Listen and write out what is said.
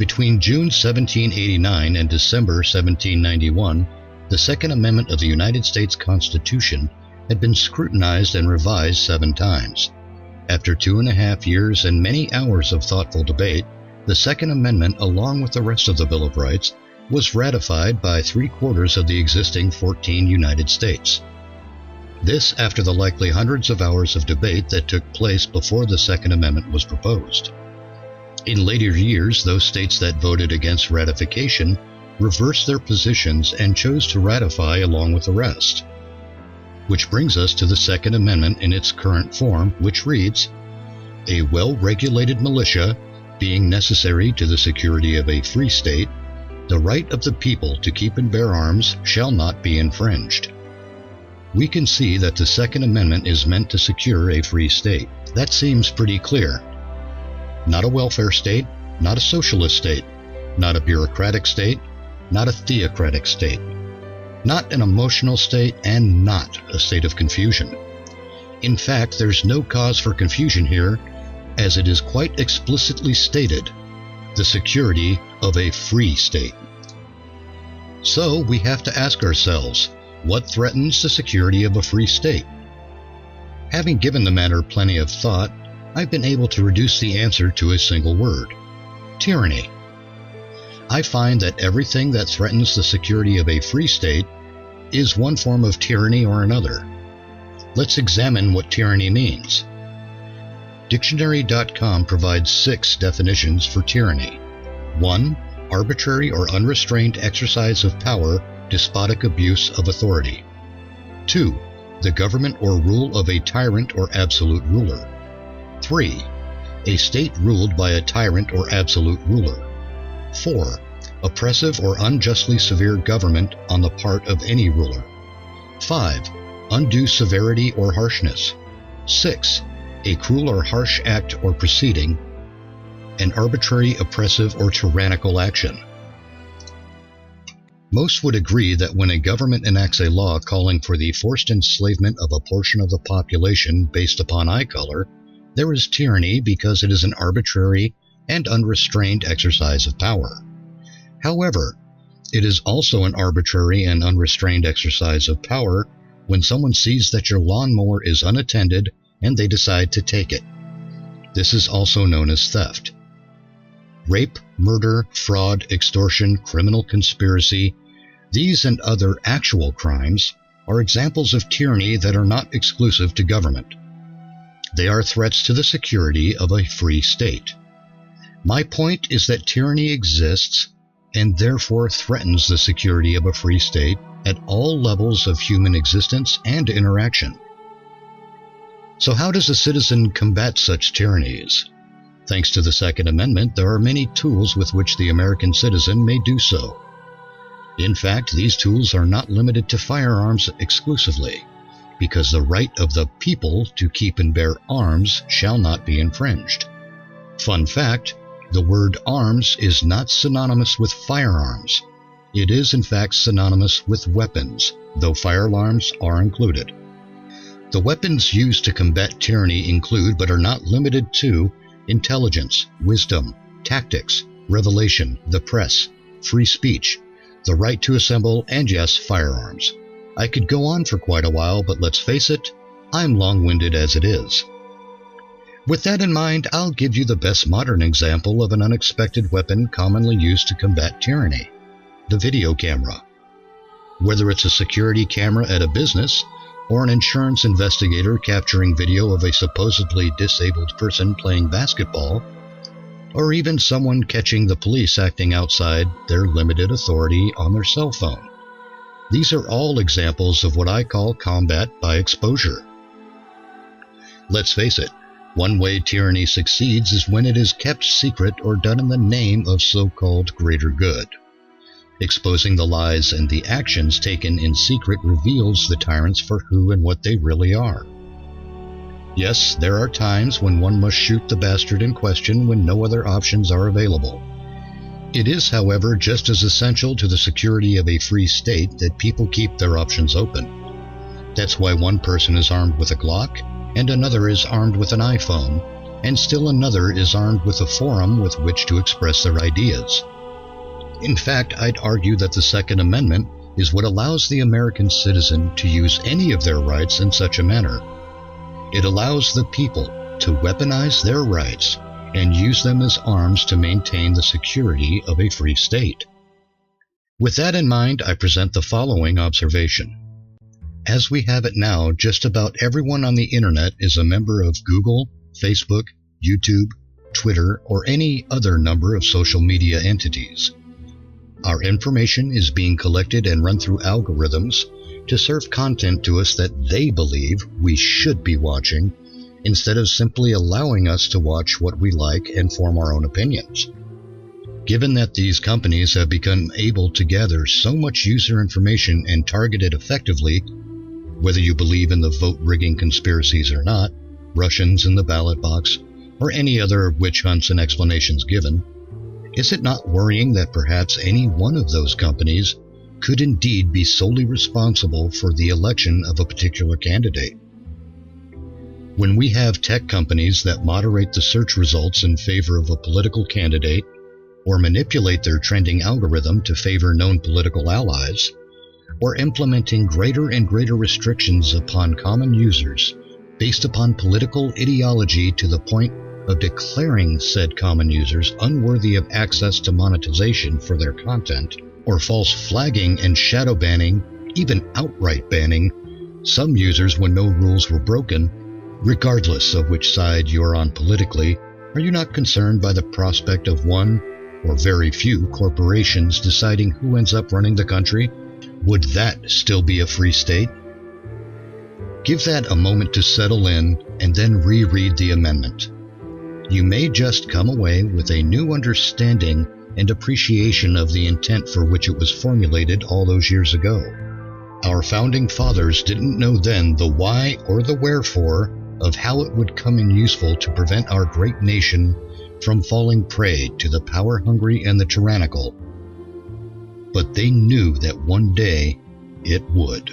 Between June 1789 and December 1791, the Second Amendment of the United States Constitution had been scrutinized and revised 7 times. After 2.5 years and many hours of thoughtful debate, the Second Amendment, along with the rest of the Bill of Rights, was ratified by 3/4 of the existing 14 United States. This after the likely hundreds of hours of debate that took place before the Second Amendment was proposed. In later years, those states that voted against ratification reversed their positions and chose to ratify along with the rest. Which brings us to the Second Amendment in its current form, which reads, "A well-regulated militia, being necessary to the security of a free state, the right of the people to keep and bear arms shall not be infringed." We can see that the Second Amendment is meant to secure a free state. That seems pretty clear. Not a welfare state, not a socialist state, not a bureaucratic state, not a theocratic state, not an emotional state, and not a state of confusion. In fact, there's no cause for confusion here, as it is quite explicitly stated, the security of a free state. So we have to ask ourselves, what threatens the security of a free state? Having given the matter plenty of thought, I've been able to reduce the answer to a single word: tyranny. I find that everything that threatens the security of a free state is one form of tyranny or another. Let's examine what tyranny means. Dictionary.com provides 6 definitions for tyranny. 1. Arbitrary or unrestrained exercise of power, despotic abuse of authority. 2. The government or rule of a tyrant or absolute ruler. 3. A state ruled by a tyrant or absolute ruler. 4. Oppressive or unjustly severe government on the part of any ruler. 5. Undue severity or harshness. 6. A cruel or harsh act or proceeding. An arbitrary, oppressive, or tyrannical action. Most would agree that when a government enacts a law calling for the forced enslavement of a portion of the population based upon eye color, there is tyranny because it is an arbitrary and unrestrained exercise of power. However, it is also an arbitrary and unrestrained exercise of power when someone sees that your lawnmower is unattended and they decide to take it. This is also known as theft. Rape, murder, fraud, extortion, criminal conspiracy, these and other actual crimes are examples of tyranny that are not exclusive to government. They are threats to the security of a free state. My point is that tyranny exists and therefore threatens the security of a free state at all levels of human existence and interaction. So how does a citizen combat such tyrannies? Thanks to the Second Amendment, there are many tools with which the American citizen may do so. In fact, these tools are not limited to firearms exclusively, because the right of the people to keep and bear arms shall not be infringed. Fun fact, the word arms is not synonymous with firearms. It is in fact synonymous with weapons, though firearms are included. The weapons used to combat tyranny include, but are not limited to, intelligence, wisdom, tactics, revelation, the press, free speech, the right to assemble, and yes, firearms. I could go on for quite a while, but let's face it, I'm long-winded as it is. With that in mind, I'll give you the best modern example of an unexpected weapon commonly used to combat tyranny: the video camera. Whether it's a security camera at a business, or an insurance investigator capturing video of a supposedly disabled person playing basketball, or even someone catching the police acting outside their limited authority on their cell phone. These are all examples of what I call combat by exposure. Let's face it, one way tyranny succeeds is when it is kept secret or done in the name of so-called greater good. Exposing the lies and the actions taken in secret reveals the tyrants for who and what they really are. Yes, there are times when one must shoot the bastard in question when no other options are available. It is, however, just as essential to the security of a free state that people keep their options open. That's why one person is armed with a Glock and another is armed with an iPhone, and still another is armed with a forum with which to express their ideas. In fact, I'd argue that the Second Amendment is what allows the American citizen to use any of their rights in such a manner. It allows the people to weaponize their rights and use them as arms to maintain the security of a free state. With that in mind, I present the following observation. As we have it now, just about everyone on the internet is a member of Google, Facebook, YouTube, Twitter, or any other number of social media entities. Our information is being collected and run through algorithms to serve content to us that they believe we should be watching, instead of simply allowing us to watch what we like and form our own opinions. Given that these companies have become able to gather so much user information and target it effectively, whether you believe in the vote-rigging conspiracies or not, Russians in the ballot box, or any other witch hunts and explanations given, is it not worrying that perhaps any one of those companies could indeed be solely responsible for the election of a particular candidate? When we have tech companies that moderate the search results in favor of a political candidate, or manipulate their trending algorithm to favor known political allies, or implementing greater and greater restrictions upon common users based upon political ideology to the point of declaring said common users unworthy of access to monetization for their content, or false flagging and shadow banning, even outright banning, some users when no rules were broken, regardless of which side you're on politically, are you not concerned by the prospect of one, or very few, corporations deciding who ends up running the country? Would that still be a free state? Give that a moment to settle in and then reread the amendment. You may just come away with a new understanding and appreciation of the intent for which it was formulated all those years ago. Our founding fathers didn't know then the why or the wherefore of how it would come in useful to prevent our great nation from falling prey to the power-hungry and the tyrannical. But they knew that one day it would.